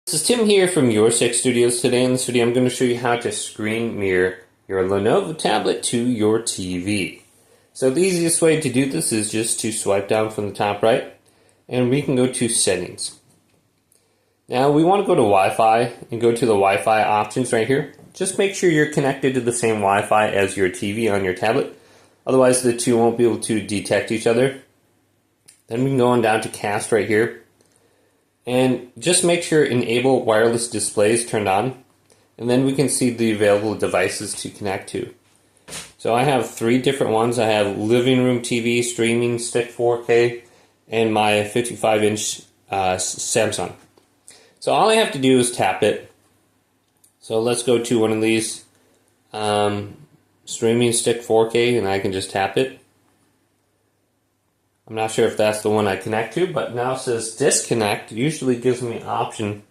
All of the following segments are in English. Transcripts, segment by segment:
This is Tim here from Your Six Studios. Today in this video I'm going to show you how to screen mirror your Lenovo tablet to your TV. So the easiest way to do this is just to swipe down from the top right and we can go to settings. Now we want to go to Wi-Fi and go to the Wi-Fi options right here. Just make sure you're connected to the same Wi-Fi as your TV on your tablet. Otherwise the two won't be able to detect each other. Then we can go on down to Cast right here. And just make sure Enable Wireless Display is turned on. And then we can see the available devices to connect to. So I have three different ones. I have living room TV, streaming stick 4K, and my 55-inch Samsung. So all I have to do is tap it. So let's go to one of these streaming stick 4K and I can just tap it. I'm not sure if that's the one I connect to, but now it says disconnect. Usually gives me an option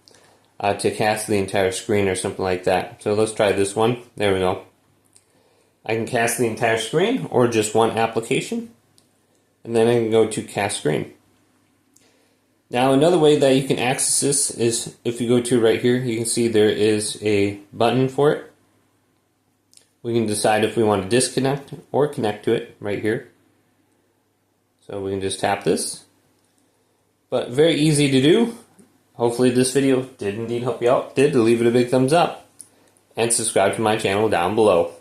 to cast the entire screen or something like that. So let's try this one. There we go. I can cast the entire screen or just one application. And then I can go to cast screen. Now another way that you can access this is if you go to right here, you can see there is a button for it. We can decide if we want to disconnect or connect to it right here. So we can just tap this. But very easy to do. Hopefully this video did indeed help you out. Did leave it a big thumbs up. And subscribe to my channel down below.